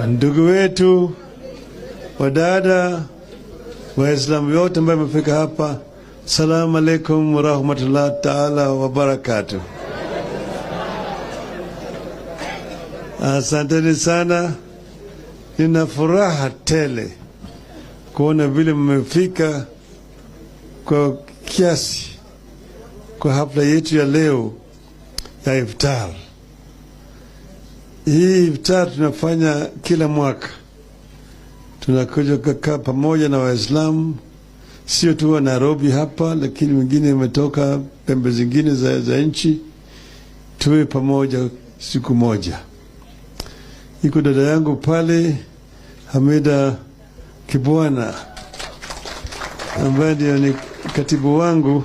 ndugu wetu, wadada, Waislamu wote ambao wamefika hapa, salamu alaikum wa rahmatullahi ta'ala wa barakatuh. Asanteni sana, nina furaha tele kuona vile mmefika kwa kiasi kwa hafla yetu ya leo ya iftar. Hii iftar tunafanya kila mwaka. Tunakuja kukaa pamoja na Waislamu, sio tu wa Nairobi hapa, lakini wengine wametoka pembe zingine za nchi, tuwe pamoja siku moja. Iko dada yangu pale, Hamida Kibwana, ambaye ndio ni katibu wangu.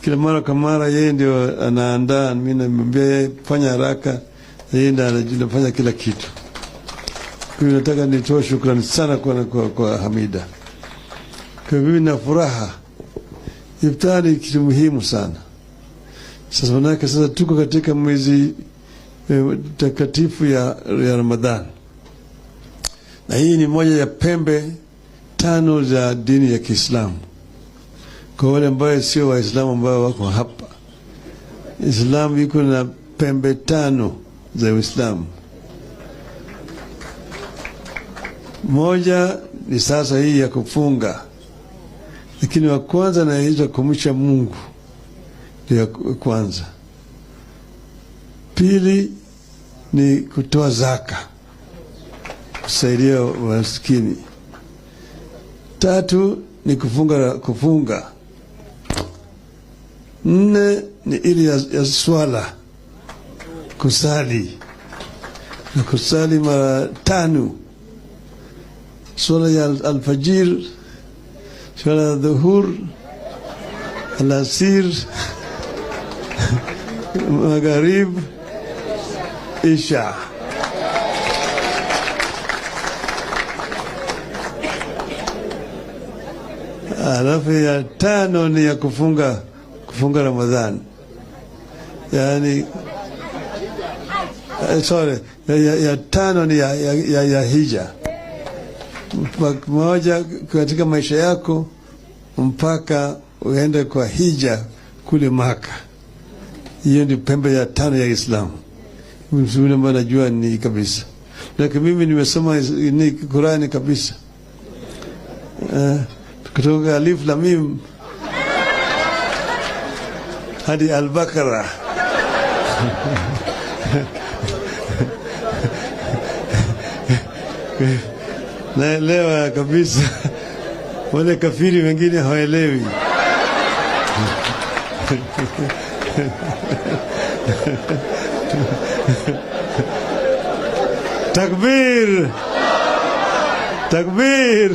Kila mara kwa mara yeye ndio anaandaa, mimi namwambia yeye fanya haraka, yeye ndio anafanya kila kitu. Kwa hiyo nataka nitoe shukrani sana kwa Hamida. Kwa mimi na furaha. Iftari ni kitu muhimu sana. Sasa tuko katika mwezi takatifu ya Ramadhan. Na hii ni moja ya pembe 5 za dini ya Kiislamu. Kwa wale ambao sio Waislamu ambao wako hapa, Islam iko na pembe 5 za Uislamu. Moja ni sasa hii ya kufunga, lakini wa kwanza na hizo kumcha Mungu ndio ya kwanza. Pili ni kutoa zaka, kusaidia maskini. 3 ni kufunga. 4 ni ili ya swala, kusali, na kusali mara 5. Swala ya alfajir, swala ya dhuhur, alasir, magharib, isha. Alafu ya 5 ni ya kufunga Ramadhan. Yani ya 5 ni ya hija. Moja katika maisha yako mpaka uende kwa hija kule Maka. Hiyo ni pembe ya 5 ya Islam. Msuli mbona najua ni kabisa. Lakini mimi nimesoma ni Qur'ani kabisa. Kutoka Alif Lam Mim hadi Al-Baqarah. Naelewa kabisa. Wale kafiri wengine hawaelewi. Takbir! Takbir!